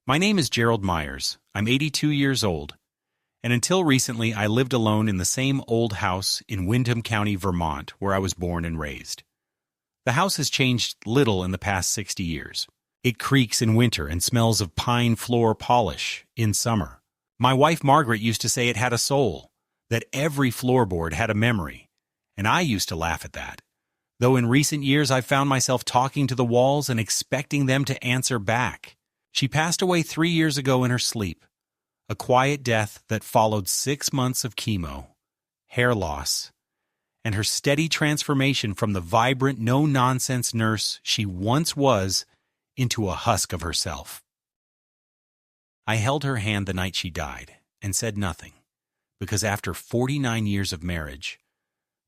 My name is Gerald Myers. I'm 82 years old, and until recently I lived alone in the same old house in Windham County, Vermont, where I was born and raised. The house has changed little in the past 60 years. It creaks in winter and smells of pine floor polish in summer. My wife Margaret used to say it had a soul, that every floorboard had a memory, and I used to laugh at that. Though in recent years I've found myself talking to the walls and expecting them to answer back. She passed away 3 years ago in her sleep, a quiet death that followed 6 months of chemo, hair loss, and her steady transformation from the vibrant, no-nonsense nurse she once was into a husk of herself. I held her hand the night she died and said nothing, because after 49 years of marriage,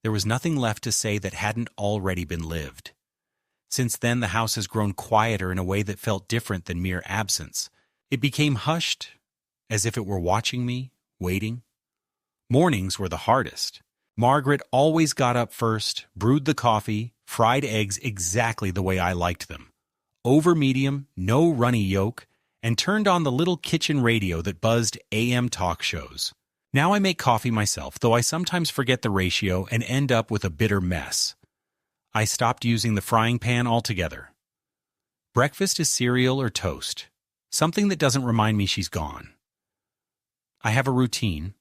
there was nothing left to say that hadn't already been lived. Since then, the house has grown quieter in a way that felt different than mere absence. It became hushed, as if it were watching me, waiting. Mornings were the hardest. Margaret always got up first, brewed the coffee, fried eggs exactly the way I liked them. Over medium, no runny yolk, and turned on the little kitchen radio that buzzed AM talk shows. Now I make coffee myself, though I sometimes forget the ratio and end up with a bitter mess. I stopped using the frying pan altogether. Breakfast is cereal or toast, something that doesn't remind me she's gone. I have a routine.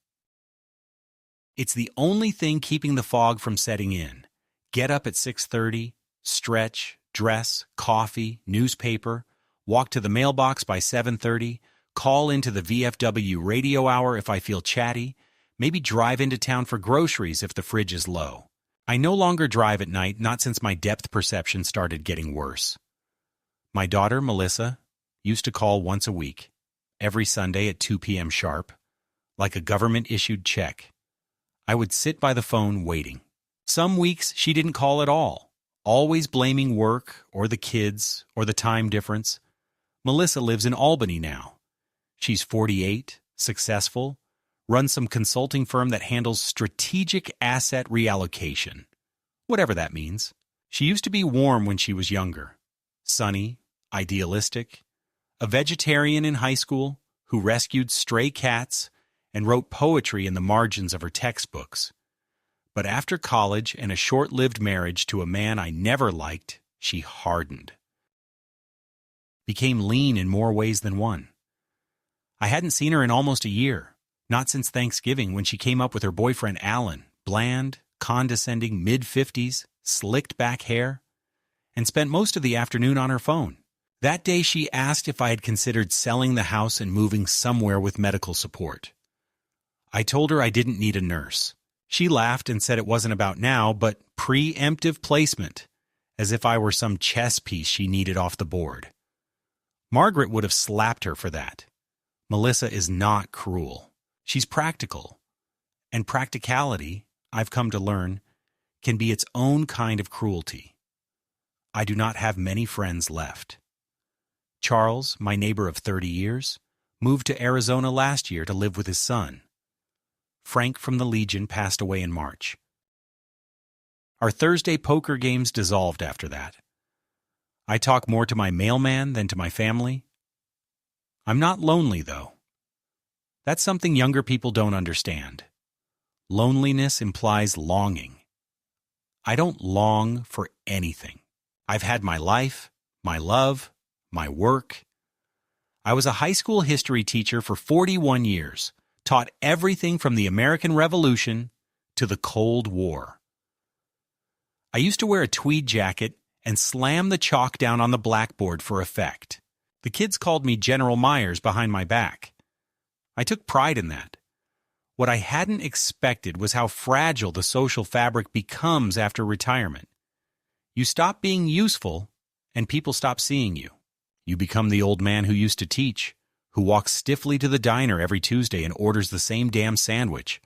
It's the only thing keeping the fog from setting in. Get up at 6:30, stretch, dress, coffee, newspaper, walk to the mailbox by 7:30, call into the VFW radio hour if I feel chatty, maybe drive into town for groceries if the fridge is low. I no longer drive at night, not since my depth perception started getting worse. My daughter, Melissa, used to call once a week, every Sunday at 2 p.m. sharp, like a government-issued check. I would sit by the phone waiting. Some weeks she didn't call at all, always blaming work or the kids or the time difference. Melissa lives in Albany now. She's 48, successful, runs some consulting firm that handles strategic asset reallocation, whatever that means. She used to be warm when she was younger, sunny, idealistic, a vegetarian in high school who rescued stray cats and wrote poetry in the margins of her textbooks. But after college and a short-lived marriage to a man I never liked, she hardened. Became lean in more ways than one. I hadn't seen her in almost a year, not since Thanksgiving when she came up with her boyfriend Alan, bland, condescending, mid-50s, slicked back hair, and spent most of the afternoon on her phone. That day she asked if I had considered selling the house and moving somewhere with medical support. I told her I didn't need a nurse. She laughed and said it wasn't about now, but preemptive placement, as if I were some chess piece she needed off the board. Margaret would have slapped her for that. Melissa is not cruel. She's practical. And practicality, I've come to learn, can be its own kind of cruelty. I do not have many friends left. Charles, my neighbor of 30 years, moved to Arizona last year to live with his son. Frank from the Legion passed away in March. Our Thursday poker games dissolved after that. I talk more to my mailman than to my family. I'm not lonely, though. That's something younger people don't understand. Loneliness implies longing. I don't long for anything. I've had my life, my love, my work. I was a high school history teacher for 41 years, taught everything from the American Revolution to the Cold War. I used to wear a tweed jacket and slam the chalk down on the blackboard for effect. The kids called me General Myers behind my back. I took pride in that. What I hadn't expected was how fragile the social fabric becomes after retirement. You stop being useful, and people stop seeing you. You become the old man who used to teach, who walks stiffly to the diner every Tuesday and orders the same damn sandwich.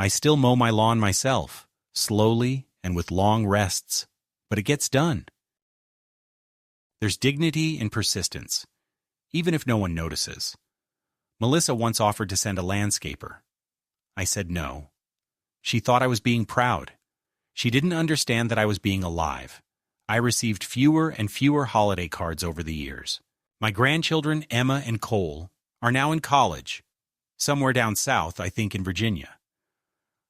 I still mow my lawn myself, slowly and with long rests, but it gets done. There's dignity in persistence, even if no one notices. Melissa once offered to send a landscaper. I said no. She thought I was being proud. She didn't understand that I was being alive. I received fewer and fewer holiday cards over the years. My grandchildren, Emma and Cole, are now in college, somewhere down south, I think in Virginia.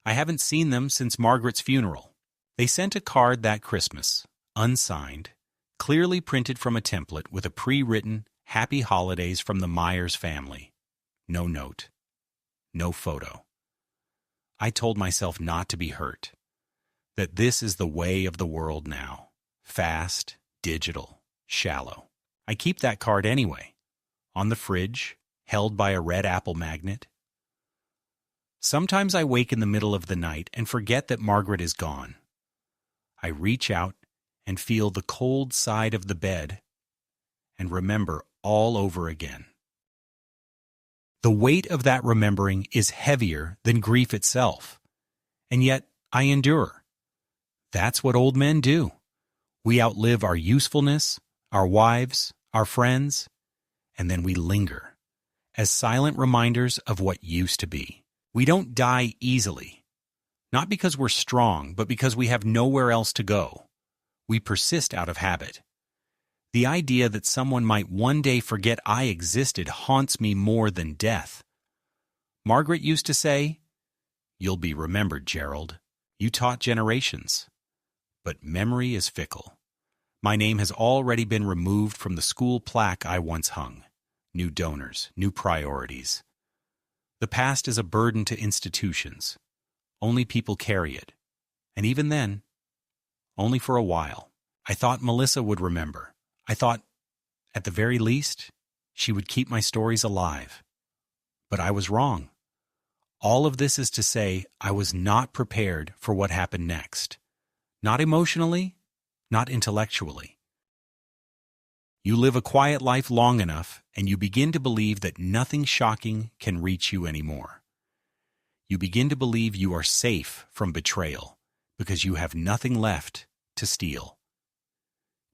I haven't seen them since Margaret's funeral. They sent a card that Christmas, unsigned, clearly printed from a template with a pre-written Happy Holidays from the Myers family. No note. No photo. I told myself not to be hurt, that this is the way of the world now. Fast, digital, shallow. I keep that card anyway, on the fridge, held by a red apple magnet. Sometimes I wake in the middle of the night and forget that Margaret is gone. I reach out and feel the cold side of the bed and remember all over again. The weight of that remembering is heavier than grief itself, and yet I endure. That's what old men do. We outlive our usefulness, our wives, our friends, and then we linger as silent reminders of what used to be. We don't die easily, not because we're strong, but because we have nowhere else to go. We persist out of habit. The idea that someone might one day forget I existed haunts me more than death. Margaret used to say, "You'll be remembered, Gerald. You taught generations." But memory is fickle. My name has already been removed from the school plaque I once hung. New donors, new priorities. The past is a burden to institutions. Only people carry it. And even then, only for a while. I thought Melissa would remember. I thought, at the very least, she would keep my stories alive. But I was wrong. All of this is to say I was not prepared for what happened next. Not emotionally, not intellectually. You live a quiet life long enough, and you begin to believe that nothing shocking can reach you anymore. You begin to believe you are safe from betrayal because you have nothing left to steal.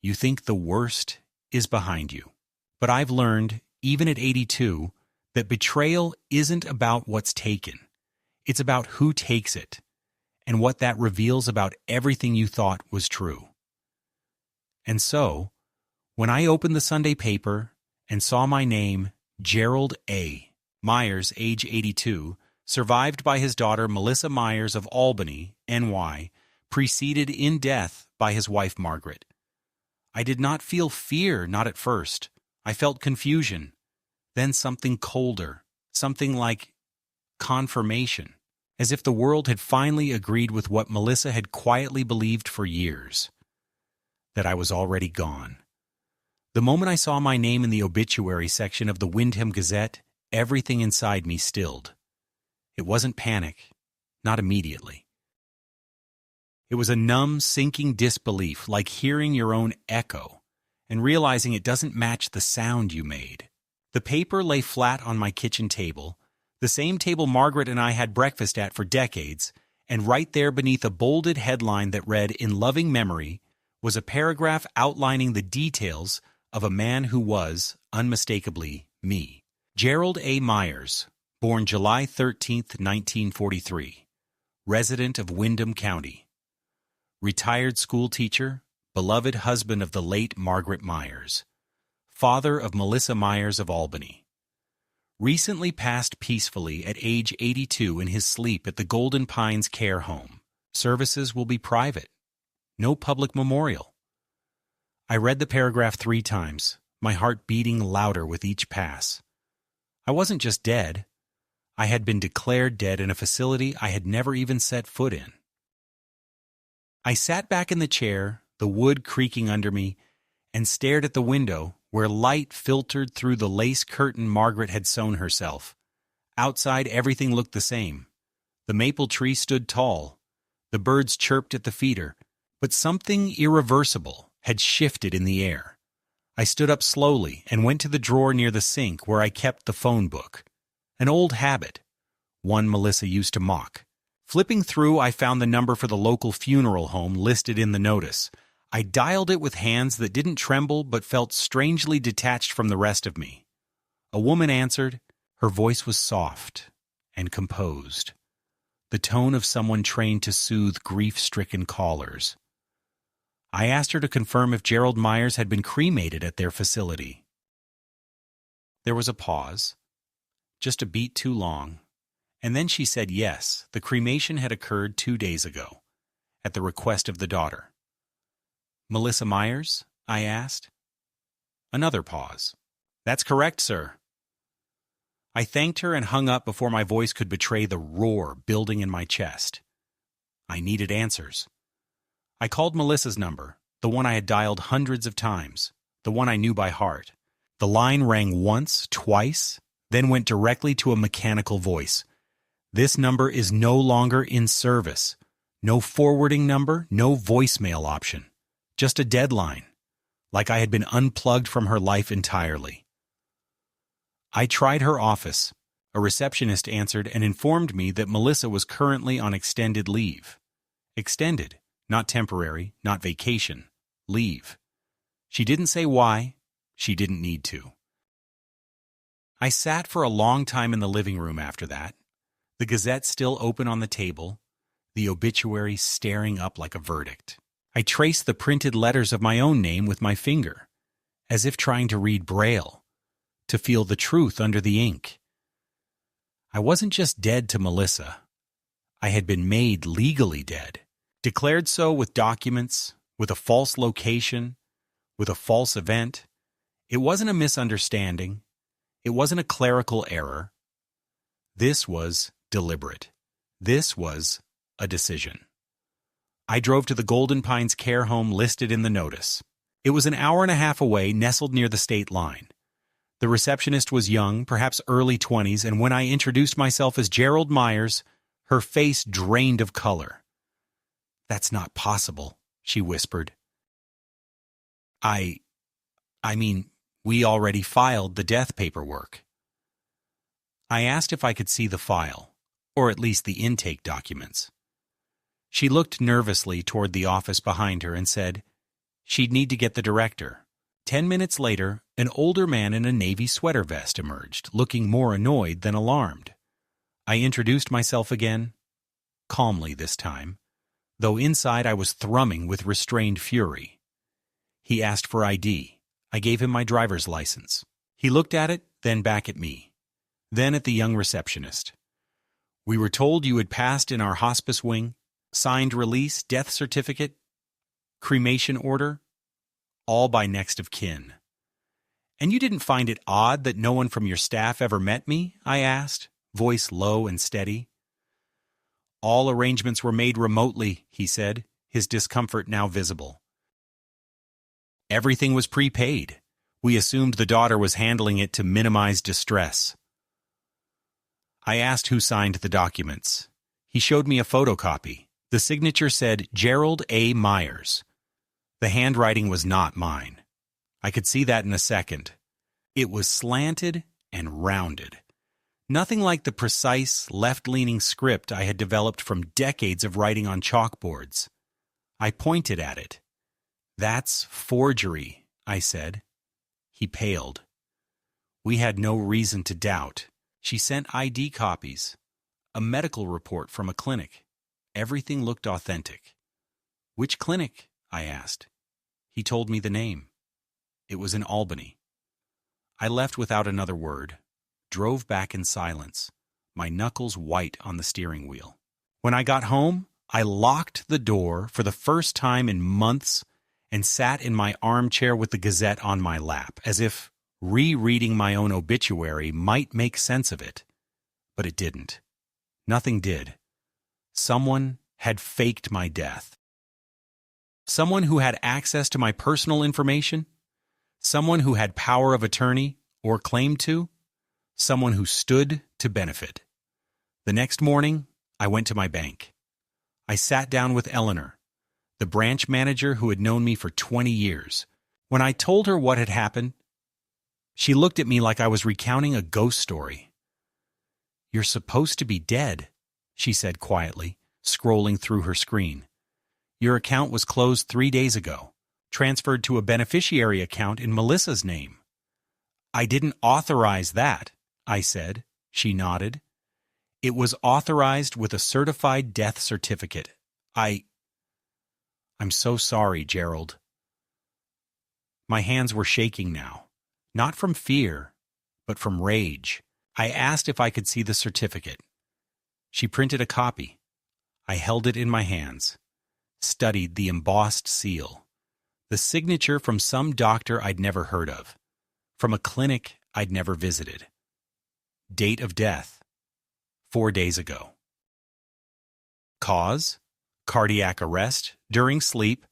You think the worst is behind you. But I've learned, even at 82, that betrayal isn't about what's taken. It's about who takes it, and what that reveals about everything you thought was true. And so, when I opened the Sunday paper and saw my name, Gerald A. Myers, age 82, survived by his daughter Melissa Myers of Albany, NY, preceded in death by his wife Margaret, I did not feel fear, not at first. I felt confusion, then something colder, something like confirmation, as if the world had finally agreed with what Melissa had quietly believed for years, that I was already gone. The moment I saw my name in the obituary section of the Windham Gazette, everything inside me stilled. It wasn't panic, not immediately. It was a numb, sinking disbelief, like hearing your own echo and realizing it doesn't match the sound you made. The paper lay flat on my kitchen table, the same table Margaret and I had breakfast at for decades, and right there beneath a bolded headline that read, "In loving memory," was a paragraph outlining the details of a man who was, unmistakably, me. Gerald A. Myers, born July 13th, 1943, resident of Windham County. Retired school teacher, beloved husband of the late Margaret Myers, father of Melissa Myers of Albany. Recently passed peacefully at age 82 in his sleep at the Golden Pines Care Home. Services will be private. No public memorial. I read the paragraph 3 times, my heart beating louder with each pass. I wasn't just dead. I had been declared dead in a facility I had never even set foot in. I sat back in the chair, the wood creaking under me, and stared at the window where light filtered through the lace curtain Margaret had sewn herself. Outside, everything looked the same. The maple tree stood tall. The birds chirped at the feeder, but something irreversible had shifted in the air. I stood up slowly and went to the drawer near the sink where I kept the phone book. An old habit, one Melissa used to mock. Flipping through, I found the number for the local funeral home listed in the notice. I dialed it with hands that didn't tremble but felt strangely detached from the rest of me. A woman answered. Her voice was soft and composed, the tone of someone trained to soothe grief-stricken callers. I asked her to confirm if Gerald Myers had been cremated at their facility. There was a pause, just a beat too long, and then she said yes, the cremation had occurred 2 days ago, at the request of the daughter. Melissa Myers? I asked. Another pause. That's correct, sir. I thanked her and hung up before my voice could betray the roar building in my chest. I needed answers. I called Melissa's number, the one I had dialed hundreds of times, the one I knew by heart. The line rang once, twice, then went directly to a mechanical voice. This number is no longer in service. No forwarding number, no voicemail option. Just a deadline, like I had been unplugged from her life entirely. I tried her office. A receptionist answered and informed me that Melissa was currently on extended leave. Extended, not temporary, not vacation. Leave. She didn't say why. She didn't need to. I sat for a long time in the living room after that, the Gazette still open on the table, the obituary staring up like a verdict. I traced the printed letters of my own name with my finger, as if trying to read Braille, to feel the truth under the ink. I wasn't just dead to Melissa. I had been made legally dead, declared so with documents, with a false location, with a false event. It wasn't a misunderstanding. It wasn't a clerical error. This was deliberate. This was a decision. I drove to the Golden Pines care home listed in the notice. It was an hour and a half away, nestled near the state line. The receptionist was young, perhaps early 20s, and when I introduced myself as Gerald Myers, her face drained of color. "That's not possible," she whispered. I mean, we already filed the death paperwork." I asked if I could see the file, or at least the intake documents. She looked nervously toward the office behind her and said she'd need to get the director. 10 minutes later, an older man in a navy sweater vest emerged, looking more annoyed than alarmed. I introduced myself again, calmly this time, though inside I was thrumming with restrained fury. He asked for ID. I gave him my driver's license. He looked at it, then back at me, then at the young receptionist. "We were told you had passed in our hospice wing. Signed release, death certificate, cremation order, all by next of kin. And you didn't find it odd that no one from your staff ever met me?" I asked, voice low and steady. "All arrangements were made remotely," he said, his discomfort now visible. "Everything was prepaid. We assumed the daughter was handling it to minimize distress." I asked who signed the documents. He showed me a photocopy. The signature said Gerald A. Myers. The handwriting was not mine. I could see that in a second. It was slanted and rounded. Nothing like the precise, left-leaning script I had developed from decades of writing on chalkboards. I pointed at it. "That's forgery," I said. He paled. We had no reason to doubt. She sent ID copies, a medical report from a clinic. Everything looked authentic. "Which clinic?" I asked. He told me the name. It was in Albany. I left without another word, drove back in silence, my knuckles white on the steering wheel. When I got home, I locked the door for the first time in months and sat in my armchair with the Gazette on my lap, as if rereading my own obituary might make sense of it. But it didn't. Nothing did. Someone had faked my death. Someone who had access to my personal information. Someone who had power of attorney, or claimed to. Someone who stood to benefit. The next morning, I went to my bank. I sat down with Eleanor, the branch manager who had known me for 20 years. When I told her what had happened, she looked at me like I was recounting a ghost story. "You're supposed to be dead," she said quietly, scrolling through her screen. "Your account was closed 3 days ago, transferred to a beneficiary account in Melissa's name." "I didn't authorize that," I said. She nodded. "It was authorized with a certified death certificate. I'm so sorry, Gerald." My hands were shaking now, not from fear, but from rage. I asked if I could see the certificate. She printed a copy. I held it in my hands, studied the embossed seal, the signature from some doctor I'd never heard of, from a clinic I'd never visited. Date of death, 4 days ago. Cause, cardiac arrest during sleep.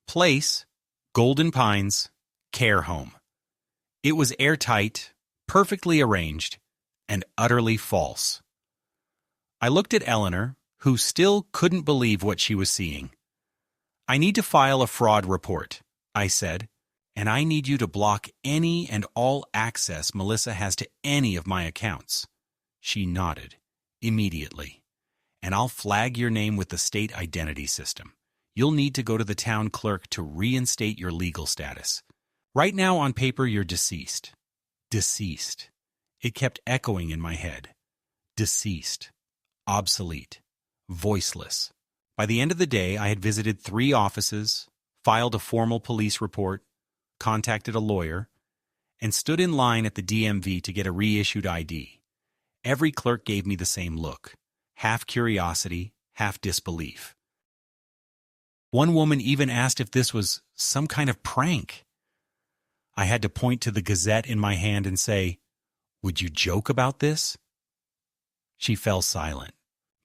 Place, Golden Pines, care home. It was airtight, perfectly arranged, and utterly false. I looked at Eleanor, who still couldn't believe what she was seeing. I need to file a fraud report, I said, and I need you to block any and all access Melissa has to any of my accounts. She nodded, immediately. And I'll flag your name with the state identity system. You'll need to go to the town clerk to reinstate your legal status. Right now on paper you're deceased. Deceased. It kept echoing in my head. Deceased. Obsolete. Voiceless. By the end of the day, I had visited 3 offices, filed a formal police report, contacted a lawyer, and stood in line at the DMV to get a reissued ID. Every clerk gave me the same look, half curiosity, half disbelief. One woman even asked if this was some kind of prank. I had to point to the Gazette in my hand and say, "Would you joke about this?" She fell silent.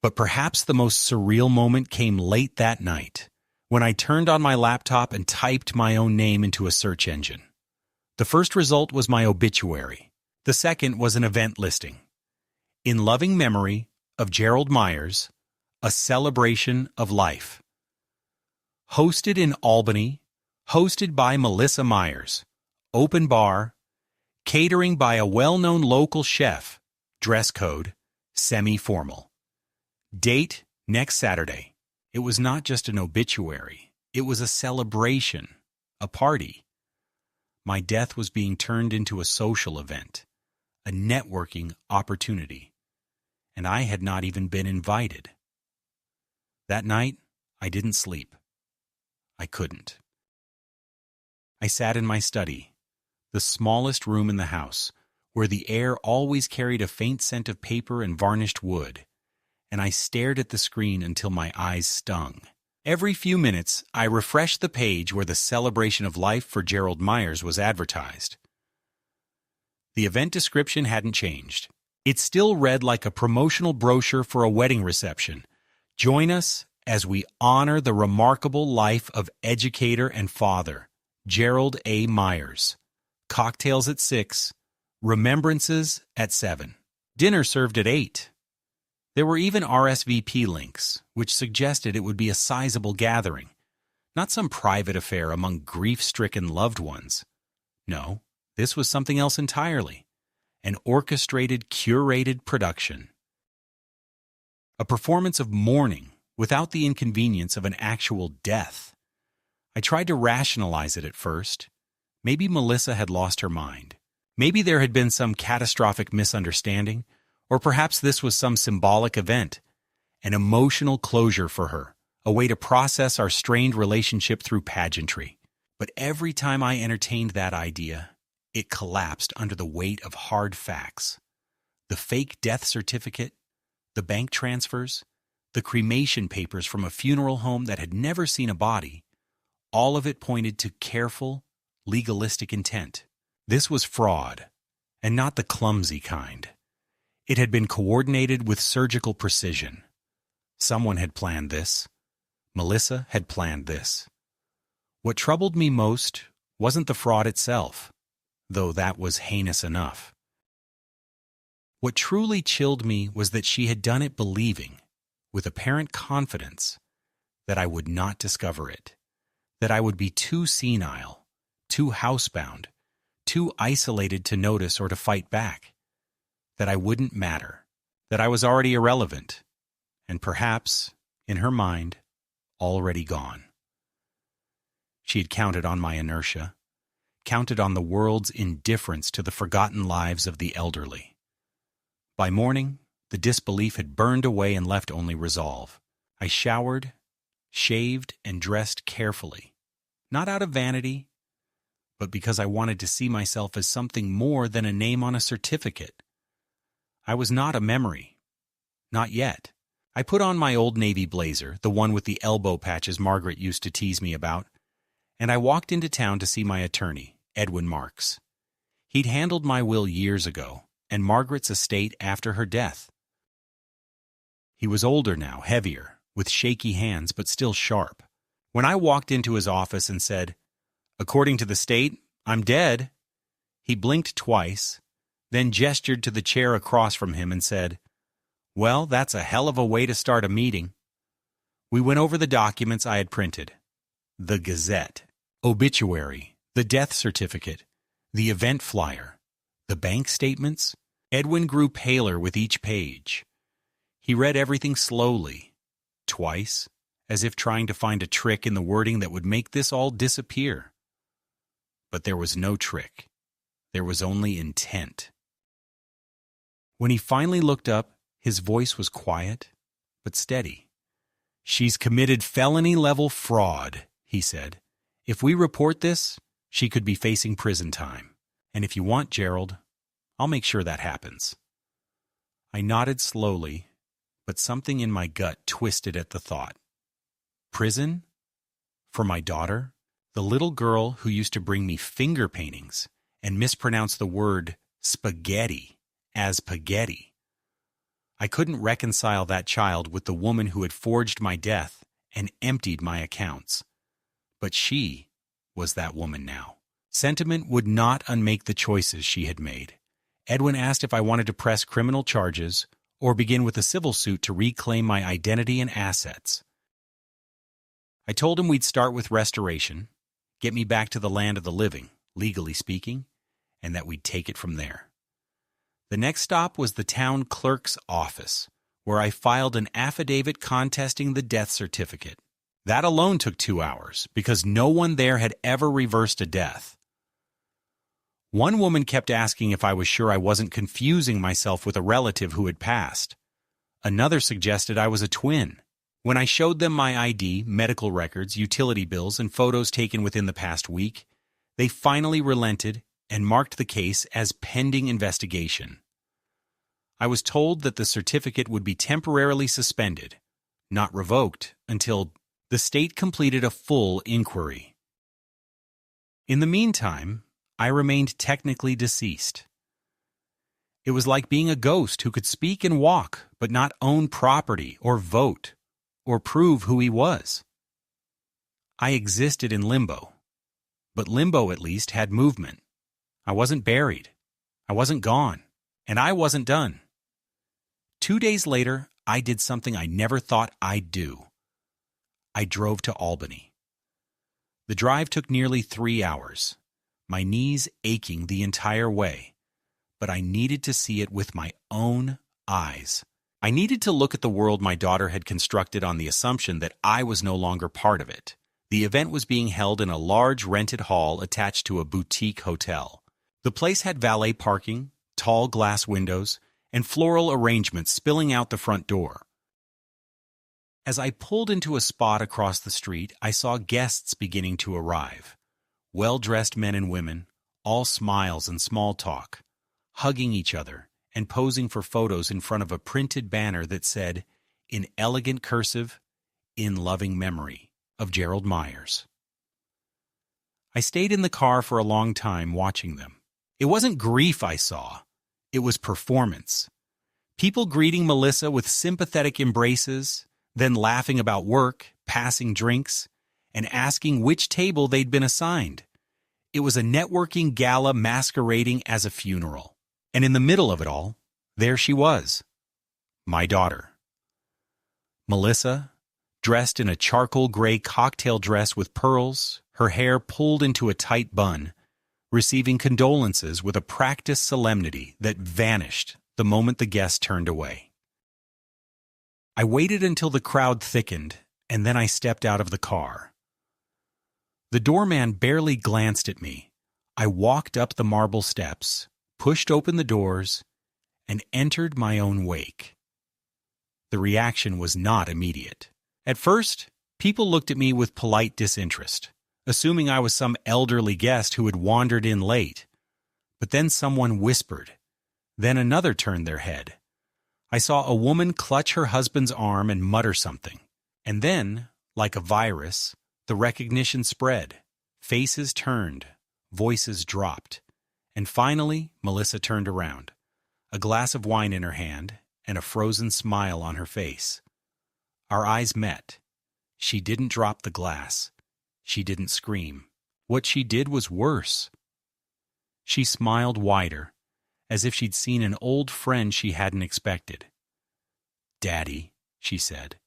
But perhaps the most surreal moment came late that night, when I turned on my laptop and typed my own name into a search engine. The first result was my obituary. The second was an event listing. In loving memory of Gerald Myers, a celebration of life. Hosted in Albany, hosted by Melissa Myers. Open bar, catering by a well-known local chef. Dress code, semi-formal. Date, next Saturday. It was not just an obituary. It was a celebration, a party. My death was being turned into a social event, a networking opportunity, and I had not even been invited. That night, I didn't sleep. I couldn't. I sat in my study, the smallest room in the house, where the air always carried a faint scent of paper and varnished wood, and I stared at the screen until my eyes stung. Every few minutes, I refreshed the page where the celebration of life for Gerald Myers was advertised. The event description hadn't changed. It still read like a promotional brochure for a wedding reception. Join us as we honor the remarkable life of educator and father, Gerald A. Myers. Cocktails at 6, remembrances at 7. Dinner served at 8. There were even RSVP links, which suggested it would be a sizable gathering, not some private affair among grief-stricken loved ones. No, this was something else entirely, an orchestrated, curated production. A performance of mourning without the inconvenience of an actual death. I tried to rationalize it at first. Maybe Melissa had lost her mind. Maybe there had been some catastrophic misunderstanding, or perhaps this was some symbolic event, an emotional closure for her, a way to process our strained relationship through pageantry. But every time I entertained that idea, it collapsed under the weight of hard facts. The fake death certificate, the bank transfers, the cremation papers from a funeral home that had never seen a body, all of it pointed to careful, legalistic intent. This was fraud, and not the clumsy kind. It had been coordinated with surgical precision. Someone had planned this. Melissa had planned this. What troubled me most wasn't the fraud itself, though that was heinous enough. What truly chilled me was that she had done it believing, with apparent confidence, that I would not discover it, that I would be too senile, too housebound, too isolated to notice or to fight back, that I wouldn't matter, that I was already irrelevant, and perhaps, in her mind, already gone. She had counted on my inertia, counted on the world's indifference to the forgotten lives of the elderly. By morning, the disbelief had burned away and left only resolve. I showered, shaved, and dressed carefully, not out of vanity, but because I wanted to see myself as something more than a name on a certificate. I was not a memory. Not yet. I put on my old Navy blazer, the one with the elbow patches Margaret used to tease me about, and I walked into town to see my attorney, Edwin Marks. He'd handled my will years ago, and Margaret's estate after her death. He was older now, heavier, with shaky hands but still sharp. When I walked into his office and said, "According to the state, I'm dead," he blinked twice, then gestured to the chair across from him and said, "Well, that's a hell of a way to start a meeting." We went over the documents I had printed. The Gazette, obituary, the death certificate, the event flyer, the bank statements. Edwin grew paler with each page. He read everything slowly, twice, as if trying to find a trick in the wording that would make this all disappear. But there was no trick. There was only intent. When he finally looked up, his voice was quiet, but steady. "She's committed felony-level fraud," he said. "If we report this, she could be facing prison time. And if you want, Gerald, I'll make sure that happens." I nodded slowly, but something in my gut twisted at the thought. Prison? For my daughter? The little girl who used to bring me finger paintings and mispronounce the word spaghetti as spaghetti. I couldn't reconcile that child with the woman who had forged my death and emptied my accounts. But she was that woman now. Sentiment would not unmake the choices she had made. Edwin asked if I wanted to press criminal charges or begin with a civil suit to reclaim my identity and assets. I told him we'd start with restoration, get me back to the land of the living, legally speaking, and that we'd take it from there. The next stop was the town clerk's office, where I filed an affidavit contesting the death certificate. That alone took 2 hours, because no one there had ever reversed a death. One woman kept asking if I was sure I wasn't confusing myself with a relative who had passed. Another suggested I was a twin. When I showed them my ID, medical records, utility bills, and photos taken within the past week, they finally relented and marked the case as pending investigation. I was told that the certificate would be temporarily suspended, not revoked, until the state completed a full inquiry. In the meantime, I remained technically deceased. It was like being a ghost who could speak and walk, but not own property or vote or prove who he was. I existed in limbo, but limbo at least had movement. I wasn't buried, I wasn't gone, and I wasn't done. 2 days later, I did something I never thought I'd do. I drove to Albany. The drive took nearly 3 hours, my knees aching the entire way, but I needed to see it with my own eyes. I needed to look at the world my daughter had constructed on the assumption that I was no longer part of it. The event was being held in a large rented hall attached to a boutique hotel. The place had valet parking, tall glass windows, and floral arrangements spilling out the front door. As I pulled into a spot across the street, I saw guests beginning to arrive. Well-dressed men and women, all smiles and small talk, hugging each other and posing for photos in front of a printed banner that said, in elegant cursive, "In loving memory of Gerald Myers." I stayed in the car for a long time watching them. It wasn't grief I saw, it was performance. People greeting Melissa with sympathetic embraces, then laughing about work, passing drinks, and asking which table they'd been assigned. It was a networking gala masquerading as a funeral. And in the middle of it all, there she was, my daughter. Melissa, dressed in a charcoal gray cocktail dress with pearls, her hair pulled into a tight bun, receiving condolences with a practiced solemnity that vanished the moment the guest turned away. I waited until the crowd thickened, and then I stepped out of the car. The doorman barely glanced at me. I walked up the marble steps, pushed open the doors, and entered my own wake. The reaction was not immediate. At first, people looked at me with polite disinterest, assuming I was some elderly guest who had wandered in late. But then someone whispered. Then another turned their head. I saw a woman clutch her husband's arm and mutter something. And then, like a virus, the recognition spread. Faces turned, voices dropped. And finally, Melissa turned around, a glass of wine in her hand and a frozen smile on her face. Our eyes met. She didn't drop the glass. She didn't scream. What she did was worse. She smiled wider, as if she'd seen an old friend she hadn't expected. "Daddy," she said.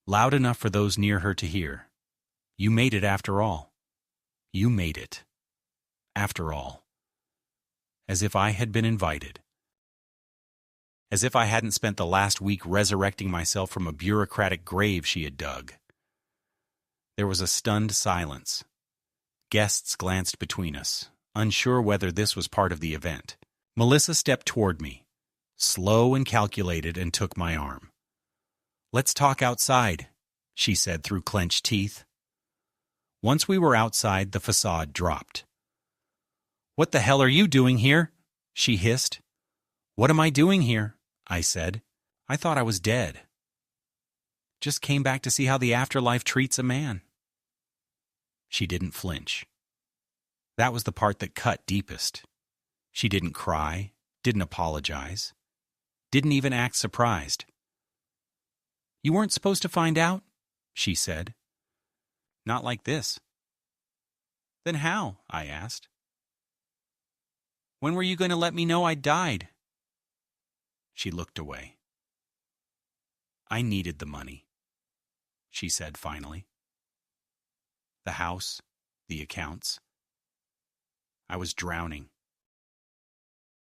Loud enough for those near her to hear. "You made it after all. You made it. After all." As if I had been invited. As if I hadn't spent the last week resurrecting myself from a bureaucratic grave she had dug. There was a stunned silence. Guests glanced between us, unsure whether this was part of the event. Melissa stepped toward me, slow and calculated, and took my arm. "Let's talk outside," she said through clenched teeth. Once we were outside, the facade dropped. "What the hell are you doing here?" she hissed. "What am I doing here?" I said. "I thought I was dead. Just came back to see how the afterlife treats a man." She didn't flinch. That was the part that cut deepest. She didn't cry, didn't apologize, didn't even act surprised. "You weren't supposed to find out?" she said. "Not like this." "Then how?" I asked. "When were you going to let me know I'd died?" She looked away. "I needed the money," she said finally. "The house, the accounts. I was drowning."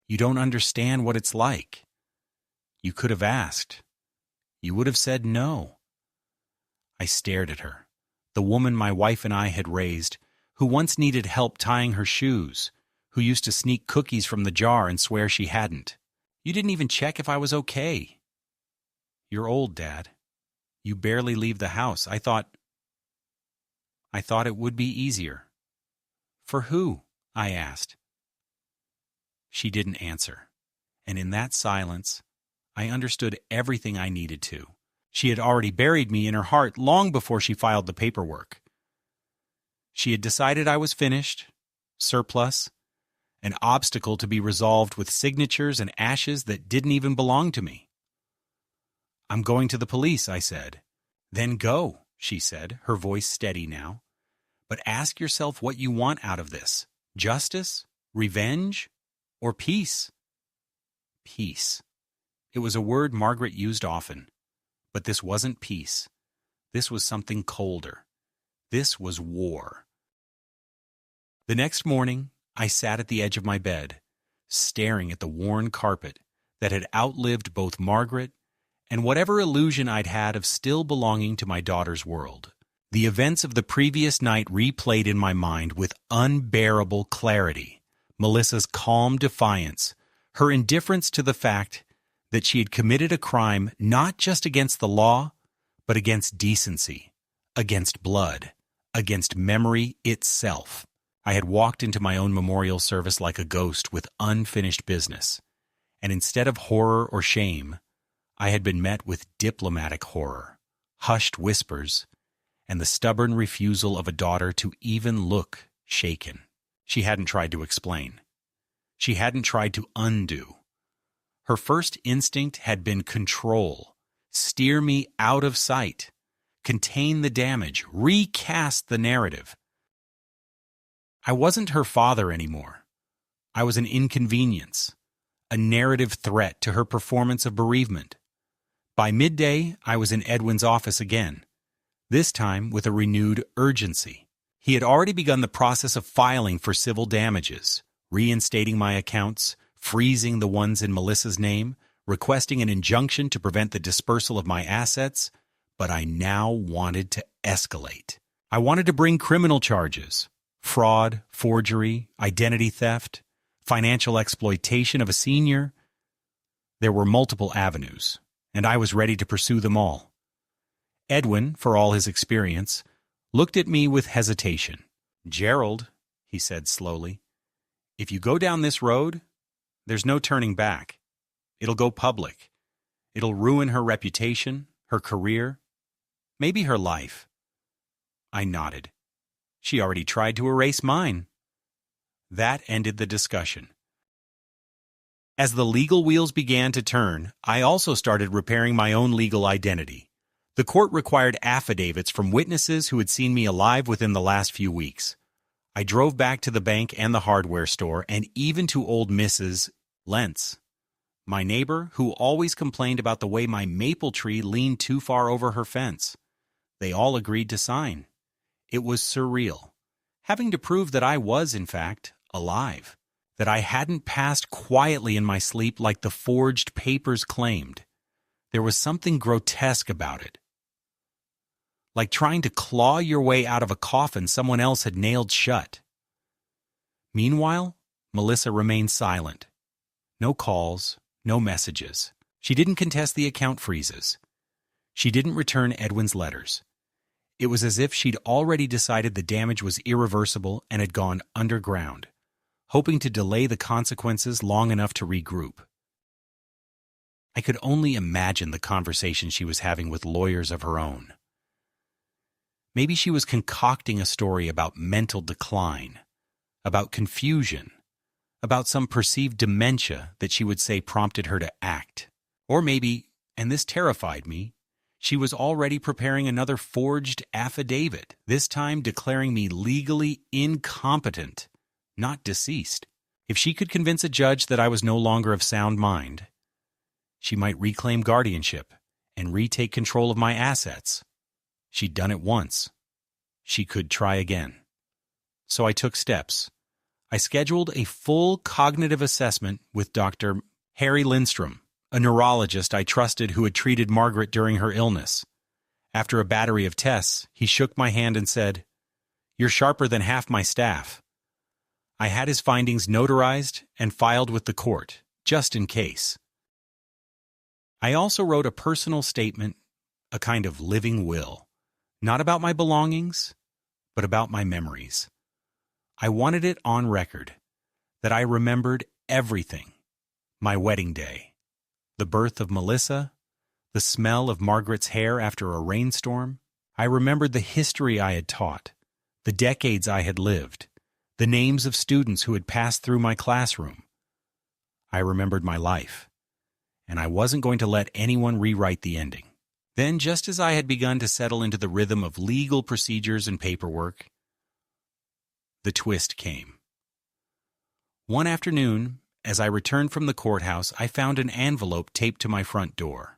"You don't understand what it's like. You could have asked. You would have said no." I stared at her, the woman my wife and I had raised, who once needed help tying her shoes, who used to sneak cookies from the jar and swear she hadn't. "You didn't even check if I was okay." "You're old, Dad. You barely leave the house. I thought it would be easier." "For who?" I asked. She didn't answer, and in that silence, I understood everything I needed to. She had already buried me in her heart long before she filed the paperwork. She had decided I was finished, surplus, an obstacle to be resolved with signatures and ashes that didn't even belong to me. "I'm going to the police," I said. "Then go," she said, her voice steady now. "But ask yourself what you want out of this. Justice? Revenge? Or peace?" Peace. It was a word Margaret used often. But this wasn't peace. This was something colder. This was war. The next morning, I sat at the edge of my bed, staring at the worn carpet that had outlived both Margaret and whatever illusion I'd had of still belonging to my daughter's world. The events of the previous night replayed in my mind with unbearable clarity. Melissa's calm defiance, her indifference to the fact that she had committed a crime not just against the law, but against decency, against blood, against memory itself. I had walked into my own memorial service like a ghost with unfinished business, and instead of horror or shame, I had been met with diplomatic horror, hushed whispers, and the stubborn refusal of a daughter to even look shaken. She hadn't tried to explain. She hadn't tried to undo. Her first instinct had been control, steer me out of sight, contain the damage, recast the narrative. I wasn't her father anymore. I was an inconvenience, a narrative threat to her performance of bereavement. By midday, I was in Edwin's office again, this time with a renewed urgency. He had already begun the process of filing for civil damages, reinstating my accounts, freezing the ones in Melissa's name, requesting an injunction to prevent the dispersal of my assets, but I now wanted to escalate. I wanted to bring criminal charges, fraud, forgery, identity theft, financial exploitation of a senior. There were multiple avenues, and I was ready to pursue them all. Edwin, for all his experience, looked at me with hesitation. "Gerald," he said slowly, "if you go down this road, there's no turning back. It'll go public. It'll ruin her reputation, her career, maybe her life." I nodded. She already tried to erase mine. That ended the discussion. As the legal wheels began to turn, I also started repairing my own legal identity. The court required affidavits from witnesses who had seen me alive within the last few weeks. I drove back to the bank and the hardware store, and even to old Mrs. Lentz, my neighbor, who always complained about the way my maple tree leaned too far over her fence. They all agreed to sign. It was surreal, having to prove that I was, in fact, alive, that I hadn't passed quietly in my sleep like the forged papers claimed. There was something grotesque about it, like trying to claw your way out of a coffin someone else had nailed shut. Meanwhile, Melissa remained silent. No calls, no messages. She didn't contest the account freezes. She didn't return Edwin's letters. It was as if she'd already decided the damage was irreversible and had gone underground, hoping to delay the consequences long enough to regroup. I could only imagine the conversation she was having with lawyers of her own. Maybe she was concocting a story about mental decline, about confusion, about some perceived dementia that she would say prompted her to act. Or maybe, and this terrified me, she was already preparing another forged affidavit, this time declaring me legally incompetent, not deceased. If she could convince a judge that I was no longer of sound mind, she might reclaim guardianship and retake control of my assets. She'd done it once. She could try again. So I took steps. I scheduled a full cognitive assessment with Dr. Harry Lindstrom, a neurologist I trusted who had treated Margaret during her illness. After a battery of tests, he shook my hand and said, "You're sharper than half my staff." I had his findings notarized and filed with the court, just in case. I also wrote a personal statement, a kind of living will. Not about my belongings, but about my memories. I wanted it on record that I remembered everything. My wedding day, the birth of Melissa, the smell of Margaret's hair after a rainstorm. I remembered the history I had taught, the decades I had lived, the names of students who had passed through my classroom. I remembered my life, and I wasn't going to let anyone rewrite the ending. Then, just as I had begun to settle into the rhythm of legal procedures and paperwork, the twist came. One afternoon, as I returned from the courthouse, I found an envelope taped to my front door.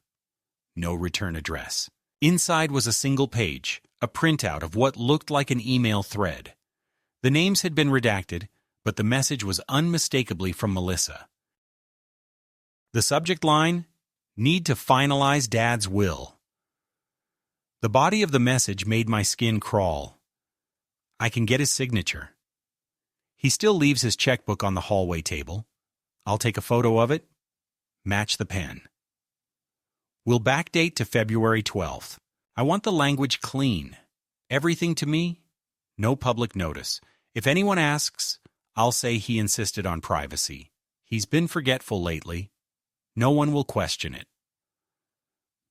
No return address. Inside was a single page, a printout of what looked like an email thread. The names had been redacted, but the message was unmistakably from Melissa. The subject line, "Need to finalize Dad's will." The body of the message made my skin crawl. I can get his signature. He still leaves his checkbook on the hallway table. I'll take a photo of it, match the pen. We'll backdate to February 12th. I want the language clean. Everything to me, no public notice. If anyone asks, I'll say he insisted on privacy. He's been forgetful lately. No one will question it.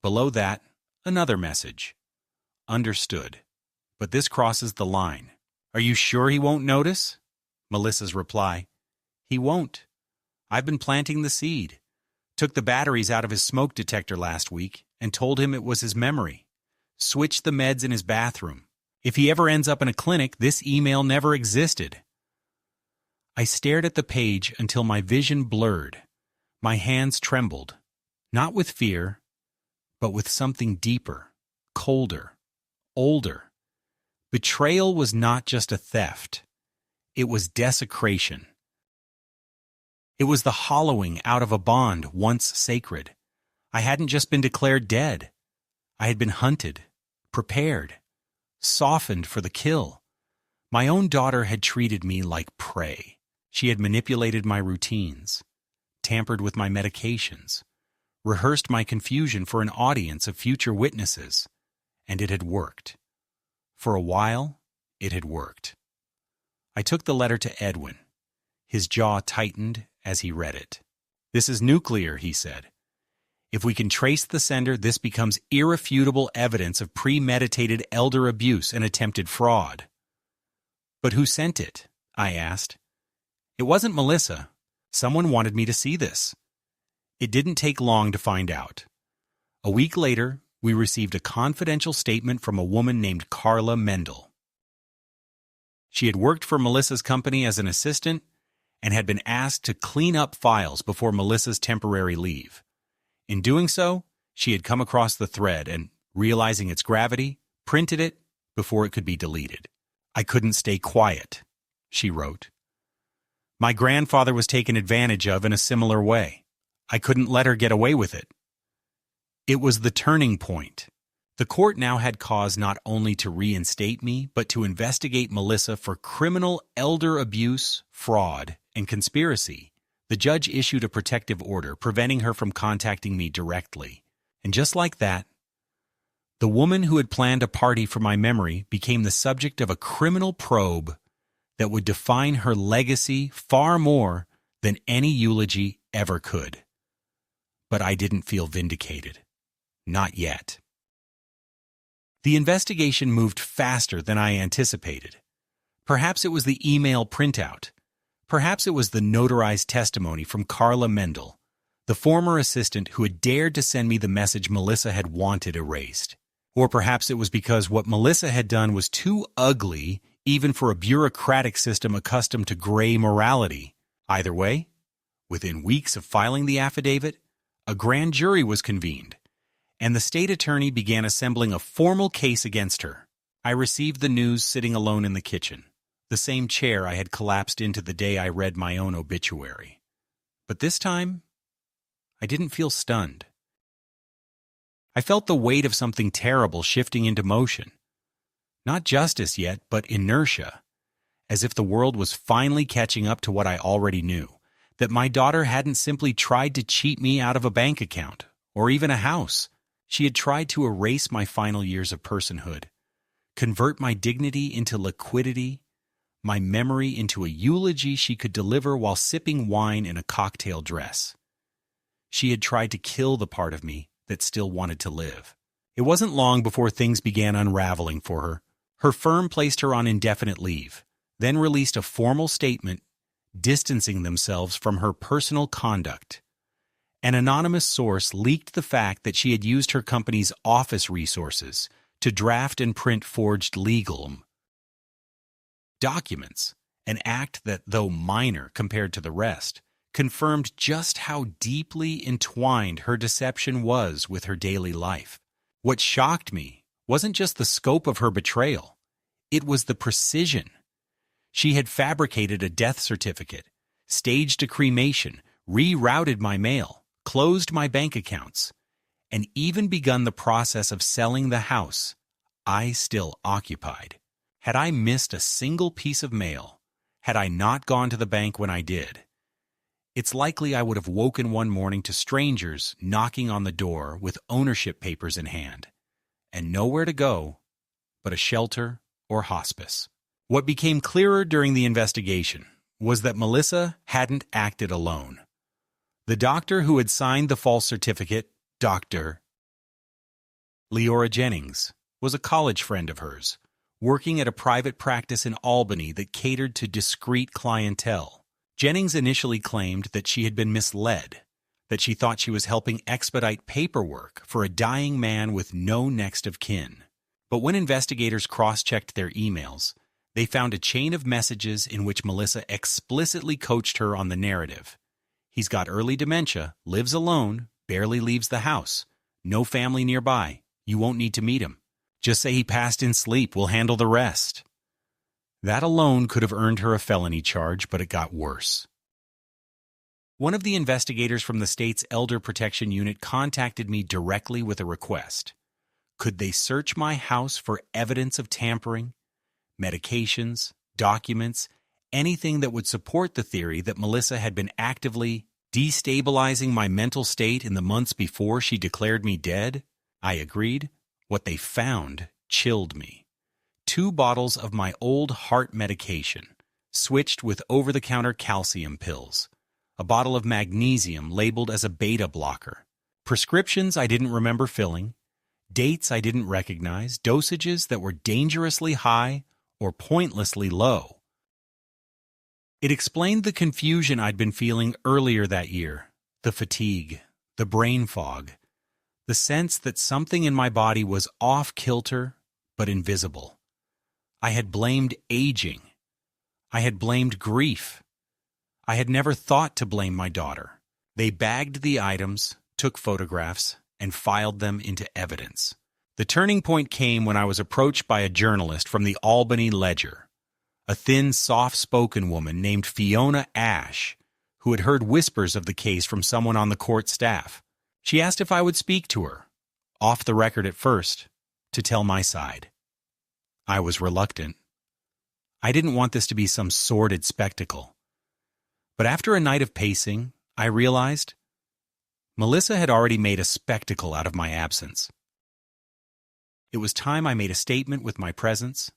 Below that, another message. Understood. But this crosses the line. Are you sure he won't notice? Melissa's reply. He won't. I've been planting the seed. Took the batteries out of his smoke detector last week and told him it was his memory. Switched the meds in his bathroom. If he ever ends up in a clinic, this email never existed. I stared at the page until my vision blurred. My hands trembled, not with fear, but with something deeper, colder, older. Betrayal was not just a theft. It was desecration. It was the hollowing out of a bond once sacred. I hadn't just been declared dead. I had been hunted, prepared, softened for the kill. My own daughter had treated me like prey. She had manipulated my routines, tampered with my medications, rehearsed my confusion for an audience of future witnesses, and it had worked. For a while, it had worked. I took the letter to Edwin. His jaw tightened as he read it. "This is nuclear," he said. "If we can trace the sender, this becomes irrefutable evidence of premeditated elder abuse and attempted fraud." "But who sent it?" I asked. "It wasn't Melissa. Someone wanted me to see this." It didn't take long to find out. A week later, we received a confidential statement from a woman named Carla Mendel. She had worked for Melissa's company as an assistant and had been asked to clean up files before Melissa's temporary leave. In doing so, she had come across the thread and, realizing its gravity, printed it before it could be deleted. "I couldn't stay quiet," she wrote. "My grandfather was taken advantage of in a similar way. I couldn't let her get away with it." It was the turning point. The court now had cause not only to reinstate me, but to investigate Melissa for criminal elder abuse, fraud, and conspiracy. The judge issued a protective order preventing her from contacting me directly. And just like that, the woman who had planned a party for my memory became the subject of a criminal probe that would define her legacy far more than any eulogy ever could. But I didn't feel vindicated. Not yet. The investigation moved faster than I anticipated. Perhaps it was the email printout. Perhaps it was the notarized testimony from Carla Mendel, the former assistant who had dared to send me the message Melissa had wanted erased. Or perhaps it was because what Melissa had done was too ugly even for a bureaucratic system accustomed to gray morality. Either way, within weeks of filing the affidavit, a grand jury was convened, and the state attorney began assembling a formal case against her. I received the news sitting alone in the kitchen, the same chair I had collapsed into the day I read my own obituary. But this time, I didn't feel stunned. I felt the weight of something terrible shifting into motion. Not justice yet, but inertia, as if the world was finally catching up to what I already knew, that my daughter hadn't simply tried to cheat me out of a bank account, or even a house. She had tried to erase my final years of personhood, convert my dignity into liquidity, my memory into a eulogy she could deliver while sipping wine in a cocktail dress. She had tried to kill the part of me that still wanted to live. It wasn't long before things began unraveling for her. Her firm placed her on indefinite leave, then released a formal statement distancing themselves from her personal conduct. An anonymous source leaked the fact that she had used her company's office resources to draft and print forged legal documents, an act that, though minor compared to the rest, confirmed just how deeply entwined her deception was with her daily life. What shocked me wasn't just the scope of her betrayal, it was the precision. She had fabricated a death certificate, staged a cremation, rerouted my mail, closed my bank accounts, and even begun the process of selling the house I still occupied. Had I missed a single piece of mail, had I not gone to the bank when I did, it's likely I would have woken one morning to strangers knocking on the door with ownership papers in hand, and nowhere to go but a shelter or hospice. What became clearer during the investigation was that Melissa hadn't acted alone. The doctor who had signed the false certificate, Dr. Leora Jennings, was a college friend of hers, working at a private practice in Albany that catered to discreet clientele. Jennings initially claimed that she had been misled, that she thought she was helping expedite paperwork for a dying man with no next of kin. But when investigators cross-checked their emails, they found a chain of messages in which Melissa explicitly coached her on the narrative. He's got early dementia, lives alone, barely leaves the house, no family nearby, you won't need to meet him. Just say he passed in sleep, we'll handle the rest. That alone could have earned her a felony charge, but it got worse. One of the investigators from the state's Elder Protection Unit contacted me directly with a request. Could they search my house for evidence of tampering, medications, documents, anything that would support the theory that Melissa had been actively destabilizing my mental state in the months before she declared me dead? I agreed. What they found chilled me. 2 bottles of my old heart medication, switched with over-the-counter calcium pills, a bottle of magnesium labeled as a beta blocker, prescriptions I didn't remember filling, dates I didn't recognize, dosages that were dangerously high or pointlessly low. It explained the confusion I'd been feeling earlier that year, the fatigue, the brain fog, the sense that something in my body was off-kilter but invisible. I had blamed aging. I had blamed grief. I had never thought to blame my daughter. They bagged the items, took photographs, and filed them into evidence. The turning point came when I was approached by a journalist from the Albany Ledger, a thin, soft-spoken woman named Fiona Ash, who had heard whispers of the case from someone on the court staff. She asked if I would speak to her, off the record at first, to tell my side. I was reluctant. I didn't want this to be some sordid spectacle. But after a night of pacing, I realized Melissa had already made a spectacle out of my absence. It was time I made a statement with my presence.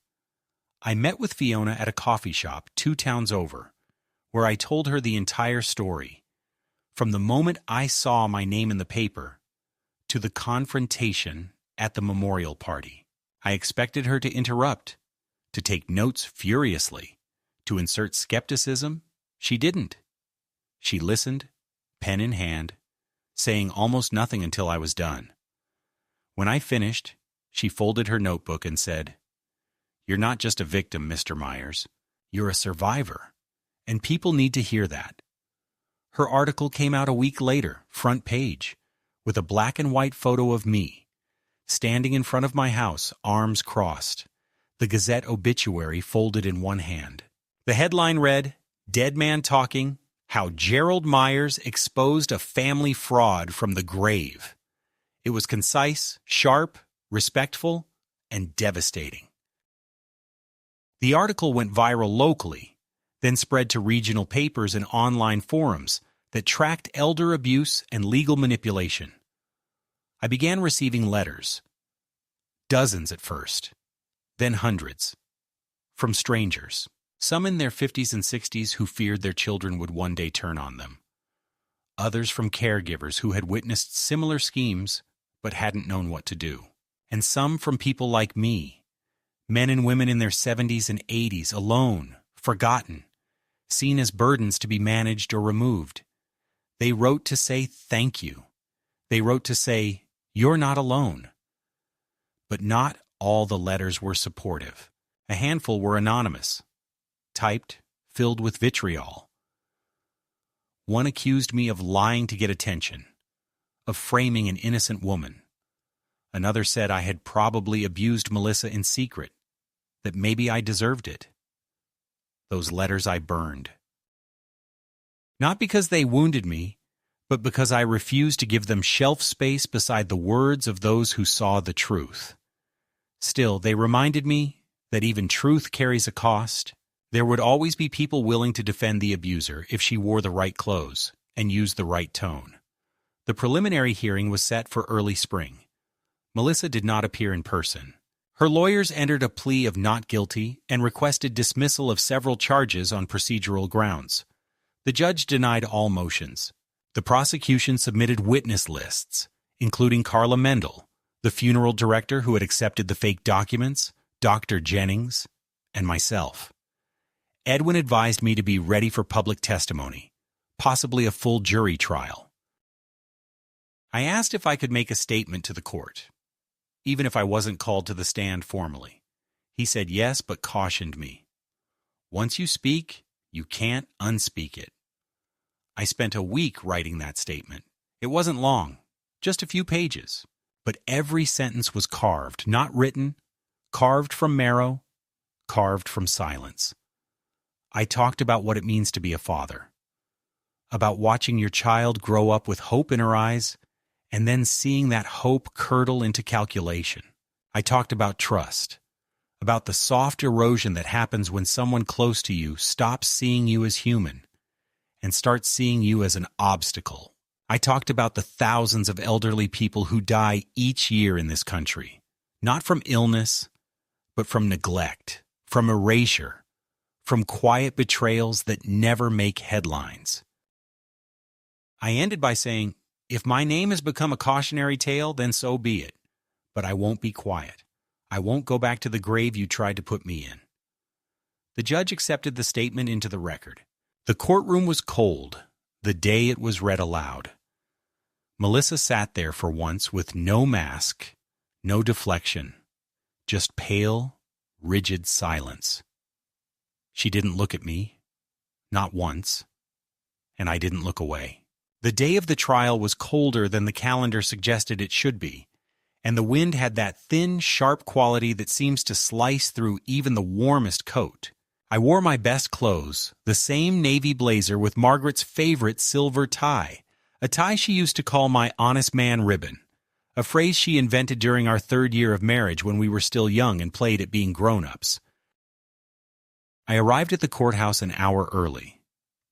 I met with Fiona at a coffee shop 2 towns over, where I told her the entire story, from the moment I saw my name in the paper to the confrontation at the memorial party. I expected her to interrupt, to take notes furiously, to insert skepticism. She didn't. She listened, pen in hand, saying almost nothing until I was done. When I finished, she folded her notebook and said, "You're not just a victim, Mr. Myers. You're a survivor, and people need to hear that." Her article came out a week later, front page, with a black and white photo of me, standing in front of my house, arms crossed, the Gazette obituary folded in one hand. The headline read, "Dead Man Talking, How Gerald Myers Exposed a Family Fraud from the Grave." It was concise, sharp, respectful, and devastating. The article went viral locally, then spread to regional papers and online forums that tracked elder abuse and legal manipulation. I began receiving letters, dozens at first, then hundreds, from strangers, some in their 50s and 60s who feared their children would one day turn on them, others from caregivers who had witnessed similar schemes but hadn't known what to do, and some from people like me, men and women in their 70s and 80s, alone, forgotten, seen as burdens to be managed or removed. They wrote to say thank you. They wrote to say, "You're not alone." But not all the letters were supportive. A handful were anonymous, typed, filled with vitriol. One accused me of lying to get attention, of framing an innocent woman. Another said I had probably abused Melissa in secret, that maybe I deserved it. Those letters I burned. Not because they wounded me, but because I refused to give them shelf space beside the words of those who saw the truth. Still, they reminded me that even truth carries a cost. There would always be people willing to defend the abuser if she wore the right clothes and used the right tone. The preliminary hearing was set for early spring. Melissa did not appear in person. Her lawyers entered a plea of not guilty and requested dismissal of several charges on procedural grounds. The judge denied all motions. The prosecution submitted witness lists, including Carla Mendel, the funeral director who had accepted the fake documents, Dr. Jennings, and myself. Edwin advised me to be ready for public testimony, possibly a full jury trial. I asked if I could make a statement to the court, even if I wasn't called to the stand formally. He said yes, but cautioned me. Once you speak, you can't unspeak it. I spent a week writing that statement. It wasn't long, just a few pages, but every sentence was carved, not written, carved from marrow, carved from silence. I talked about what it means to be a father, about watching your child grow up with hope in her eyes and then seeing that hope curdle into calculation. I talked about trust, about the soft erosion that happens when someone close to you stops seeing you as human and starts seeing you as an obstacle. I talked about the thousands of elderly people who die each year in this country, not from illness, but from neglect, from erasure, from quiet betrayals that never make headlines. I ended by saying, if my name has become a cautionary tale, then so be it. But I won't be quiet. I won't go back to the grave you tried to put me in. The judge accepted the statement into the record. The courtroom was cold the day it was read aloud. Melissa sat there for once with no mask, no deflection, just pale, rigid silence. She didn't look at me, not once, and I didn't look away. The day of the trial was colder than the calendar suggested it should be, and the wind had that thin, sharp quality that seems to slice through even the warmest coat. I wore my best clothes, the same navy blazer with Margaret's favorite silver tie, a tie she used to call my honest man ribbon, a phrase she invented during our 3rd year of marriage when we were still young and played at being grown-ups. I arrived at the courthouse an hour early,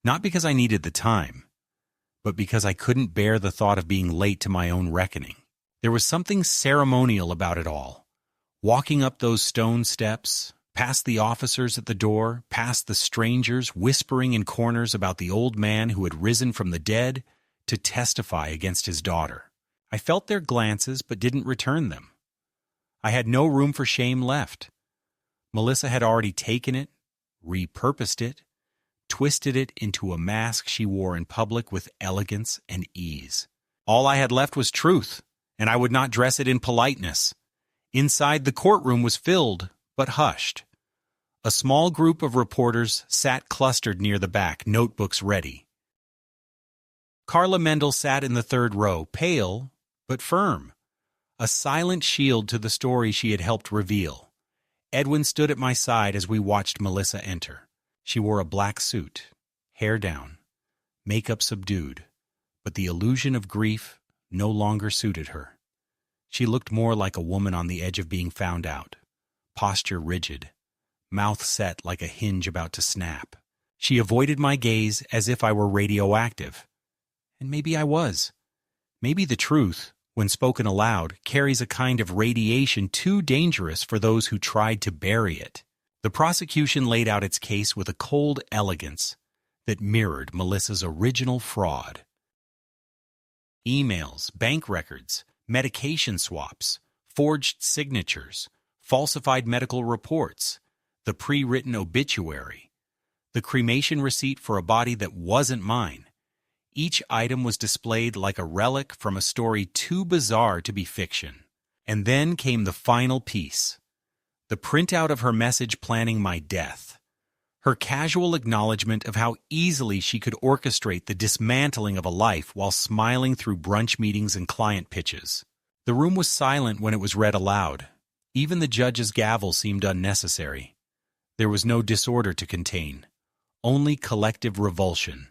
not because I needed the time, but because I couldn't bear the thought of being late to my own reckoning. There was something ceremonial about it all. Walking up those stone steps, past the officers at the door, past the strangers whispering in corners about the old man who had risen from the dead to testify against his daughter. I felt their glances but didn't return them. I had no room for shame left. Melissa had already taken it, repurposed it, twisted it into a mask she wore in public with elegance and ease. All I had left was truth, and I would not dress it in politeness. Inside, the courtroom was filled, but hushed. A small group of reporters sat clustered near the back, notebooks ready. Carla Mendel sat in the 3rd row, pale but firm, a silent shield to the story she had helped reveal. Edwin stood at my side as we watched Melissa enter. She wore a black suit, hair down, makeup subdued, but the illusion of grief no longer suited her. She looked more like a woman on the edge of being found out, posture rigid, mouth set like a hinge about to snap. She avoided my gaze as if I were radioactive. And maybe I was. Maybe the truth, when spoken aloud, carries a kind of radiation too dangerous for those who tried to bury it. The prosecution laid out its case with a cold elegance that mirrored Melissa's original fraud. Emails, bank records, medication swaps, forged signatures, falsified medical reports, the pre-written obituary, the cremation receipt for a body that wasn't mine. Each item was displayed like a relic from a story too bizarre to be fiction. And then came the final piece, the printout of her message planning my death, her casual acknowledgement of how easily she could orchestrate the dismantling of a life while smiling through brunch meetings and client pitches. The room was silent when it was read aloud. Even the judge's gavel seemed unnecessary. There was no disorder to contain, only collective revulsion,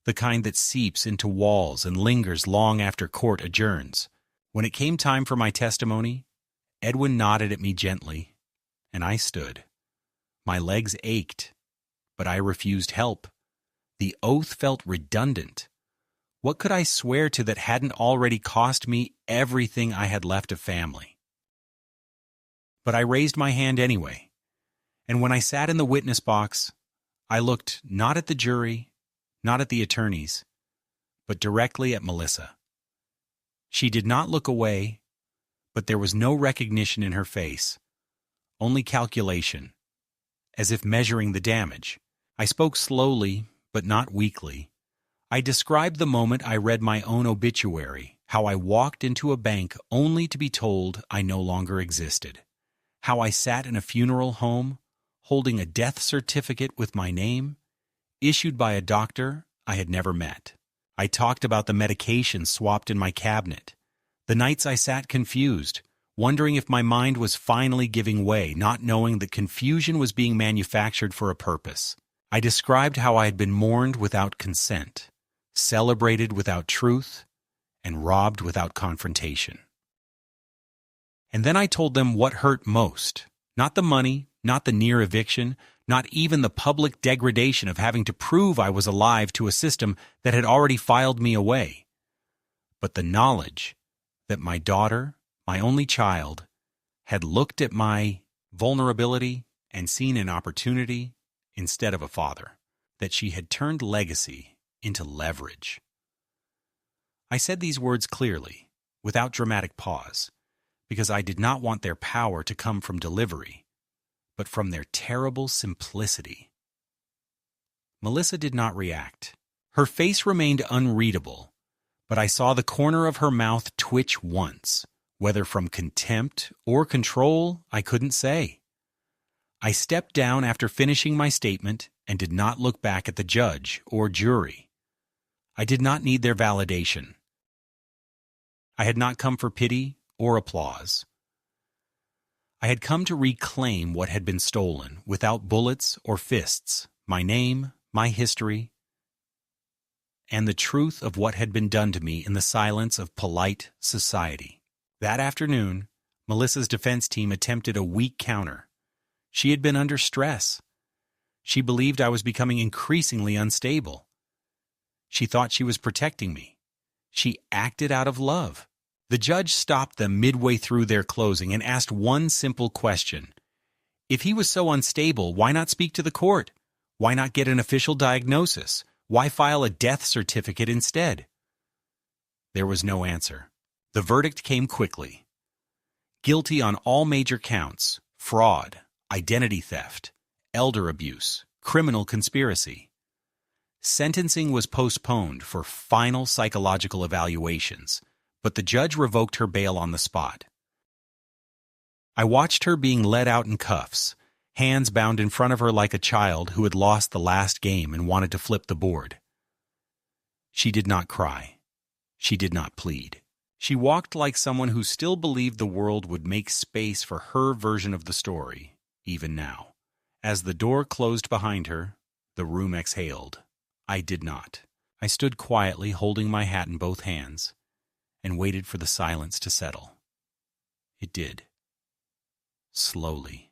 the kind that seeps into walls and lingers long after court adjourns. When it came time for my testimony, Edwin nodded at me gently, and I stood. My legs ached, but I refused help. The oath felt redundant. What could I swear to that hadn't already cost me everything I had left of family? But I raised my hand anyway, and when I sat in the witness box, I looked not at the jury, not at the attorneys, but directly at Melissa. She did not look away, but there was no recognition in her face, only calculation, as if measuring the damage. I spoke slowly, but not weakly. I described the moment I read my own obituary, how I walked into a bank only to be told I no longer existed, how I sat in a funeral home, holding a death certificate with my name, issued by a doctor I had never met. I talked about the medication swapped in my cabinet, the nights I sat confused, wondering if my mind was finally giving way, not knowing that confusion was being manufactured for a purpose. I described how I had been mourned without consent, celebrated without truth, and robbed without confrontation. And then I told them what hurt most, not the money, not the near eviction, not even the public degradation of having to prove I was alive to a system that had already filed me away, but the knowledge that my daughter, my only child, had looked at my vulnerability, and seen an opportunity instead of a father, that she had turned legacy into leverage. I said these words clearly, without dramatic pause, because I did not want their power to come from delivery, but from their terrible simplicity. Melissa did not react. Her face remained unreadable, but I saw the corner of her mouth twitch once. Whether from contempt or control, I couldn't say. I stepped down after finishing my statement and did not look back at the judge or jury. I did not need their validation. I had not come for pity or applause. I had come to reclaim what had been stolen without bullets or fists, my name, my history, and the truth of what had been done to me in the silence of polite society. That afternoon, Melissa's defense team attempted a weak counter. She had been under stress. She believed I was becoming increasingly unstable. She thought she was protecting me. She acted out of love. The judge stopped them midway through their closing and asked one simple question. If he was so unstable, why not speak to the court? Why not get an official diagnosis? Why file a death certificate instead? There was no answer. The verdict came quickly. Guilty on all major counts: fraud, identity theft, elder abuse, criminal conspiracy. Sentencing was postponed for final psychological evaluations, but the judge revoked her bail on the spot. I watched her being led out in cuffs, hands bound in front of her like a child who had lost the last game and wanted to flip the board. She did not cry. She did not plead. She walked like someone who still believed the world would make space for her version of the story, even now. As the door closed behind her, the room exhaled. I did not. I stood quietly holding my hat in both hands and waited for the silence to settle. It did. Slowly,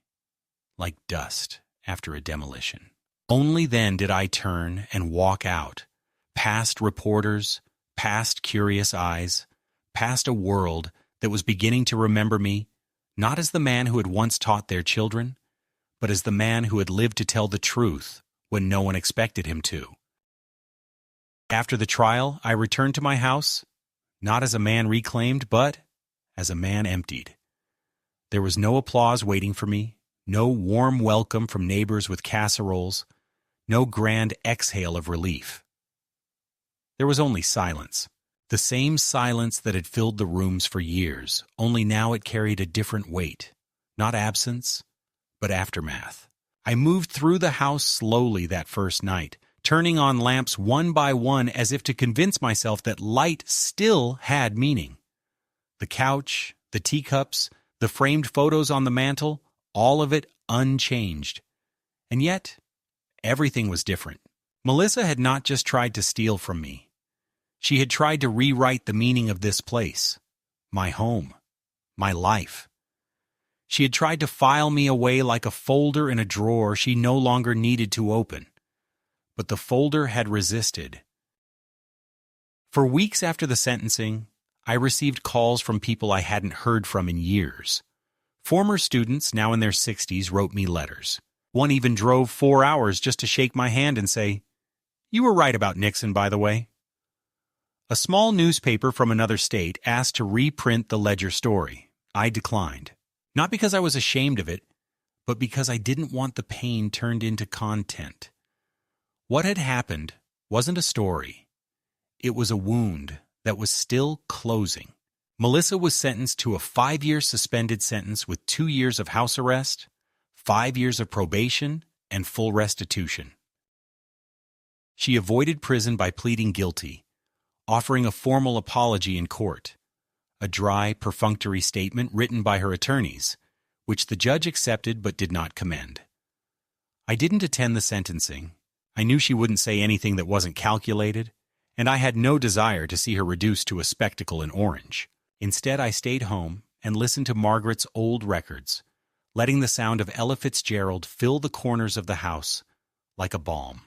like dust after a demolition. Only then did I turn and walk out, past reporters, past curious eyes, past a world that was beginning to remember me, not as the man who had once taught their children, but as the man who had lived to tell the truth when no one expected him to. After the trial, I returned to my house, not as a man reclaimed, but as a man emptied. There was no applause waiting for me, no warm welcome from neighbors with casseroles, no grand exhale of relief. There was only silence. The same silence that had filled the rooms for years, only now it carried a different weight. Not absence, but aftermath. I moved through the house slowly that first night, turning on lamps one by one as if to convince myself that light still had meaning. The couch, the teacups, the framed photos on the mantel, all of it unchanged. And yet, everything was different. Melissa had not just tried to steal from me. She had tried to rewrite the meaning of this place, my home, my life. She had tried to file me away like a folder in a drawer she no longer needed to open. But the folder had resisted. For weeks after the sentencing, I received calls from people I hadn't heard from in years. Former students, now in their 60s, wrote me letters. One even drove 4 hours just to shake my hand and say, "You were right about Nixon, by the way." A small newspaper from another state asked to reprint the Ledger story. I declined. Not because I was ashamed of it, but because I didn't want the pain turned into content. What had happened wasn't a story. It was a wound that was still closing. Melissa was sentenced to a 5-year suspended sentence with 2 years of house arrest, 5 years of probation, and full restitution. She avoided prison by pleading guilty, offering a formal apology in court, a dry, perfunctory statement written by her attorneys, which the judge accepted but did not commend. I didn't attend the sentencing. I knew she wouldn't say anything that wasn't calculated, and I had no desire to see her reduced to a spectacle in orange. Instead, I stayed home and listened to Margaret's old records, letting the sound of Ella Fitzgerald fill the corners of the house like a balm.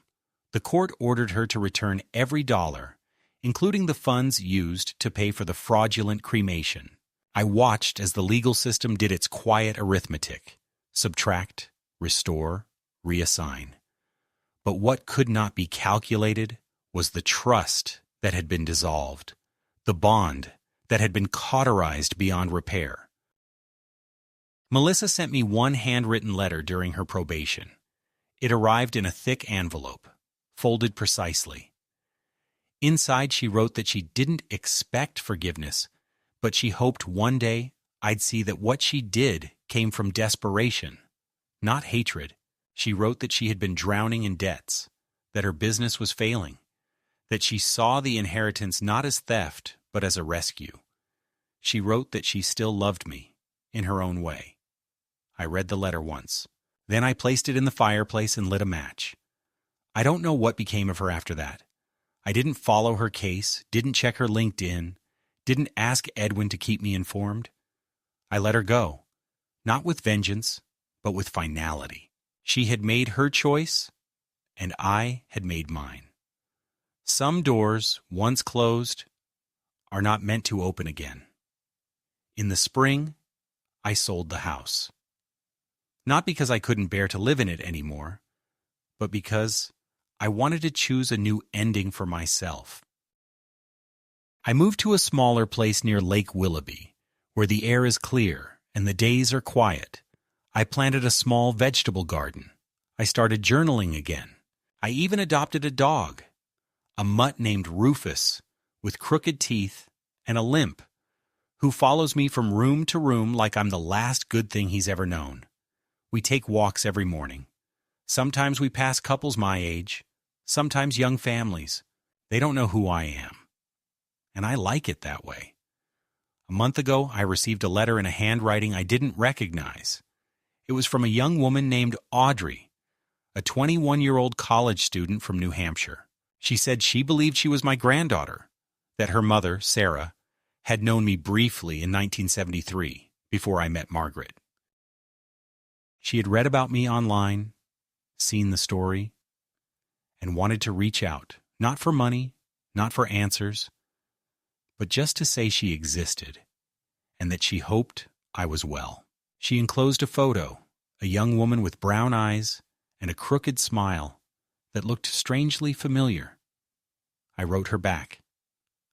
The court ordered her to return every dollar, including the funds used to pay for the fraudulent cremation. I watched as the legal system did its quiet arithmetic, subtract, restore, reassign. But what could not be calculated was the trust that had been dissolved, the bond that had been cauterized beyond repair. Melissa sent me one handwritten letter during her probation. It arrived in a thick envelope, folded precisely. Inside, she wrote that she didn't expect forgiveness, but she hoped one day I'd see that what she did came from desperation, not hatred. She wrote that she had been drowning in debts, that her business was failing, that she saw the inheritance not as theft, but as a rescue. She wrote that she still loved me, in her own way. I read the letter once. Then I placed it in the fireplace and lit a match. I don't know what became of her after that. I didn't follow her case, didn't check her LinkedIn, didn't ask Edwin to keep me informed. I let her go, not with vengeance, but with finality. She had made her choice, and I had made mine. Some doors, once closed, are not meant to open again. In the spring, I sold the house. Not because I couldn't bear to live in it anymore, but because I wanted to choose a new ending for myself. I moved to a smaller place near Lake Willoughby, where the air is clear and the days are quiet. I planted a small vegetable garden. I started journaling again. I even adopted a dog, a mutt named Rufus, with crooked teeth and a limp, who follows me from room to room like I'm the last good thing he's ever known. We take walks every morning. Sometimes we pass couples my age, sometimes young families. They don't know who I am. And I like it that way. A month ago, I received a letter in a handwriting I didn't recognize. It was from a young woman named Audrey, a 21-year-old college student from New Hampshire. She said she believed she was my granddaughter, that her mother, Sarah, had known me briefly in 1973, before I met Margaret. She had read about me online, seen the story, and wanted to reach out, not for money, not for answers, but just to say she existed, and that she hoped I was well. She enclosed a photo, a young woman with brown eyes and a crooked smile that looked strangely familiar. I wrote her back.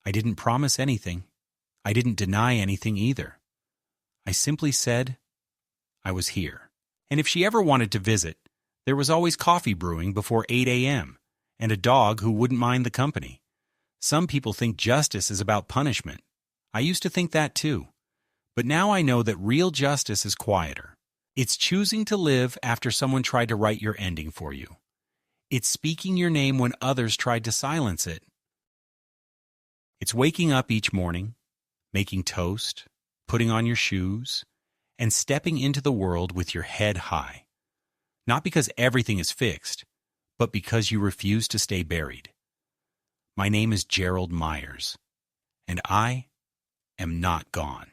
I didn't promise anything. I didn't deny anything either. I simply said I was here. And if she ever wanted to visit, there was always coffee brewing before 8 a.m. and a dog who wouldn't mind the company. Some people think justice is about punishment. I used to think that too. But now I know that real justice is quieter. It's choosing to live after someone tried to write your ending for you. It's speaking your name when others tried to silence it. It's waking up each morning, making toast, putting on your shoes, and stepping into the world with your head high. Not because everything is fixed, but because you refuse to stay buried. My name is Gerald Myers, and I am not gone.